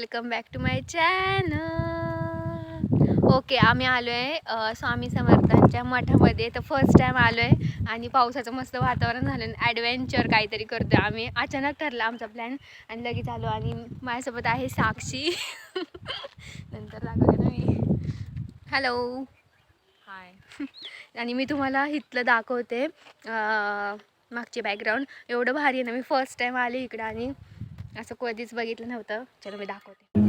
Welcome back to my channel. Okay, आम्ही आलो आहे स्वामी समर्थांच्या मठामध्ये. तर फर्स्ट टाईम आलो आहे आणि पावसाचं मस्त वातावरण झालं. ॲडव्हेंचर काहीतरी करतो आहे आम्ही. अचानक ठरला आमचा प्लॅन आणि लगेच आलो. आणि माझ्यासोबत आहे साक्षी. नंतर दाखवते ना मी. हॅलो, हाय. आणि मी तुम्हाला इथलं दाखवते मागचे बॅकग्राऊंड. एवढं भारी आहे ना. मी फर्स्ट टाईम आले इकडं आणि असं कधीच बघितलं नव्हतं. चलो मी दाखवते.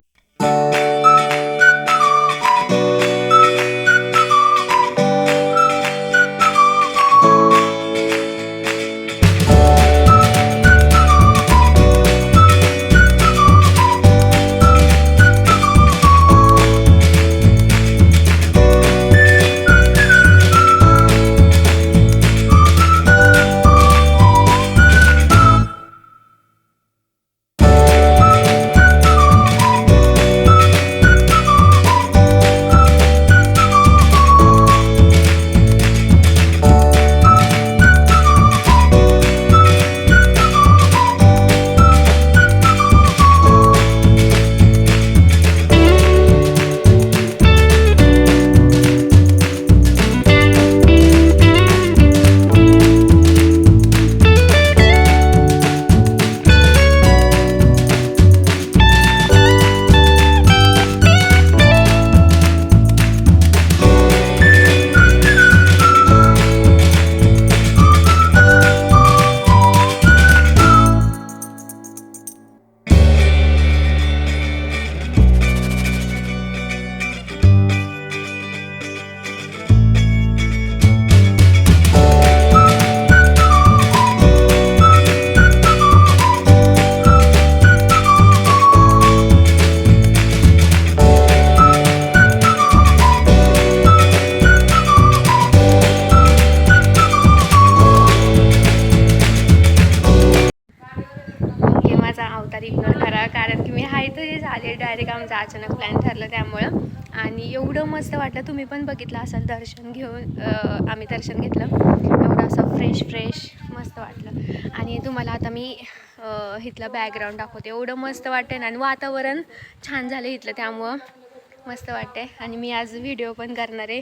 अवतार इग्नोर करा, कारण की मी हाय तरी झाले. डायरेक्ट आमचा अचानक प्लॅन ठरलं त्यामुळं. आणि एवढं मस्त वाटलं. तुम्ही पण बघितलं असाल. दर्शन घेऊन आम्ही दर्शन घेतलं. एवढं असं फ्रेश मस्त वाटलं. आणि तुम्हाला आता मी इथलं बॅकग्राऊंड दाखवते. एवढं मस्त वाटतं ना. आणि वातावरण छान झालं इथलं, त्यामुळं मस्त वाटतंय. आणि मी आज व्हिडिओ पण करणार आहे.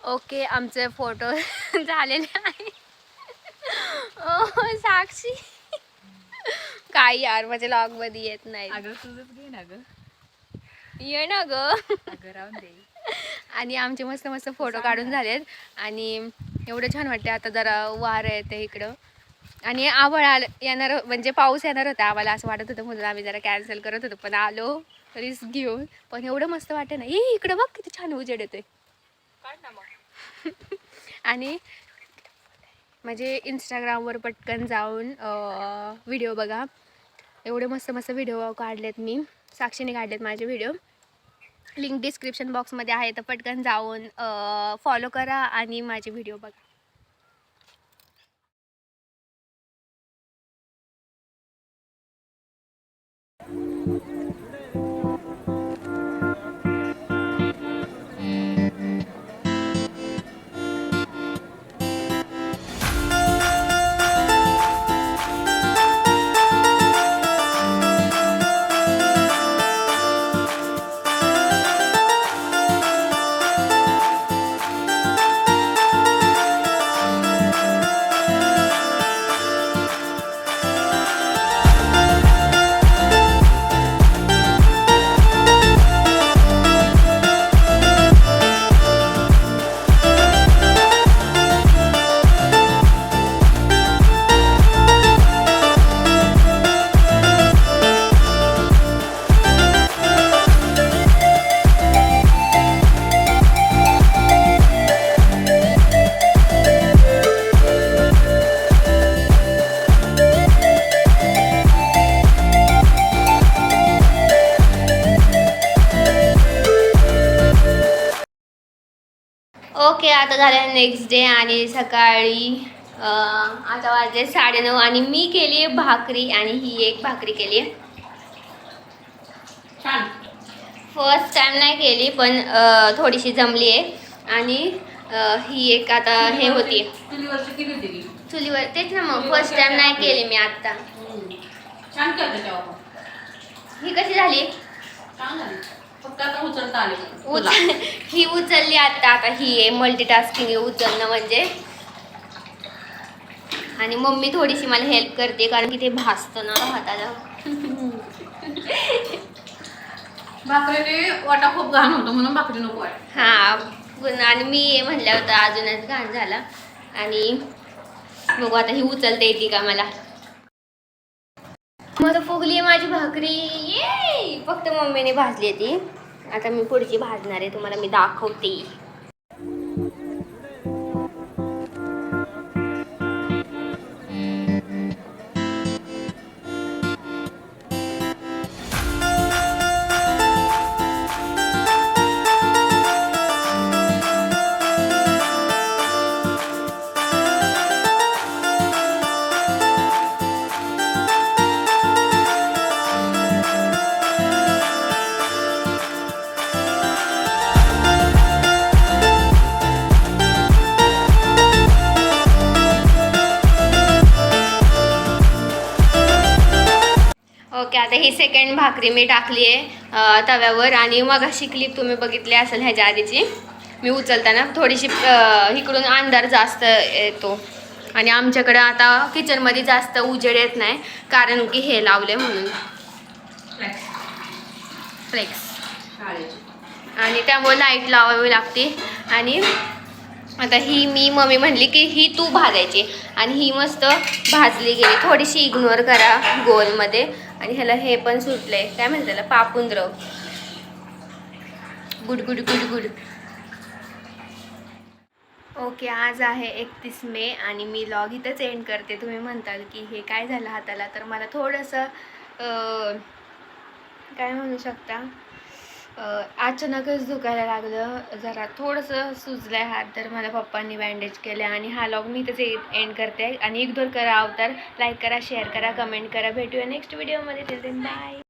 ओके, आमचे फोटो झालेले आहे. साक्षी काय यार, माझ्या लॉग मध्ये येत नाही. अगं तुझंच घे ना ग. ये ना ग. अगं राहून दे. आणि आमचे मस्त फोटो काढून झालेत. आणि एवढं छान वाटते. आता जरा वारं येते इकडं. आणि आवळ येणार, म्हणजे पाऊस येणार होता. आम्हाला असं वाटत होतं, म्हणून आम्ही जरा कॅन्सल करत होतो. पण आलो रिस्क घेऊन. पण एवढं मस्त वाटतं ना. इकडं बघ किती छान उजेड येतोय. आणि म्हणजे इंस्टाग्रामवर पटकन जाऊन व्हिडिओ बघा. एवढे मस्त व्हिडिओ काढलेत मी. साक्षीने काढलेत माझे व्हिडिओ. लिंक डिस्क्रिप्शन बॉक्समध्ये आहे. तर पटकन जाऊन फॉलो करा आणि माझे व्हिडिओ बघा. ओके, आता झालं नेक्स्ट डे आणि सकाळी आता वाजले 9:30 आणि मी केली आहे भाकरी आणि ही एक भाकरी केली आहे. छान. फर्स्ट टाइम नाही केली पण थोडीशी जमली आहे आणि ही एक आता हे होती चुलीवरची किती दिली? चुलीवर. तेच ना, मग फर्स्ट टाइम नाही केली मी आत्ता. छान करते तेव्हा. ही कशी झाली? छान झाली. फक्त आता उचलता आले तुला. ही उचलली आता ही आहे मल्टीटास्किंग आहे उचलणं म्हणजे. आणि मम्मी थोडीशी मला हेल्प करते कारण की ते भाजतं ना हाताला. भाकरीने वाटा खूप घाण होतो म्हणून भाकरी नको वाटत. हा पण आणि मी म्हटलं होतं अजूनच घाण झाला. आणि बघू आता ही उचलता येते का मला. मग फुगली माझी भाकरी. ये फक्त मम्मीने भाजली ती. आता मी पुढची भाजणार आहे, तुम्हाला मी दाखवते. ओके, आता ही सेकंड भाकरी मी टाकली आहे तव्यावर. आणि मगाशी क्लिप तुम्ही बघितली असेल ह्याच्या आधीची, मी उचलताना थोडीशी इकडून अंधार जास्त येतो. आणि आमच्याकडे आता किचनमध्ये जास्त उजेड येत नाही कारण की हे लावले म्हणून फ्लेक्स. आणि त्यामुळे लाईट लावावी लागते. आणि आता ही मम्मी म्हणली की ही तू भाजायची आणि ही मस्त भाजली गेली. थोडीशी इग्नोर करा गोलमध्ये. आणि ह्याला हे पण सुटले, काय म्हणतात त्याला, पापुंद्र. Good good good good. Okay, आज आहे 31 मे आणि मी लॉग इथंच एंड करते. तुम्ही म्हणताल की हे काय झालं हाताला, तर मला थोडंसं काय म्हणू शकता, अचानकच दुखायला लागलं. जरा थोडंसं सुजलं आहे हात, तर मला पप्पांनी बँडेज केलं. आणि हा लॉग मी इथंच एंड करते. आणि इग्नोर करा, अवतार लाईक करा, शेअर करा, कमेंट करा. भेटूया नेक्स्ट व्हिडिओमध्ये. Till then bye.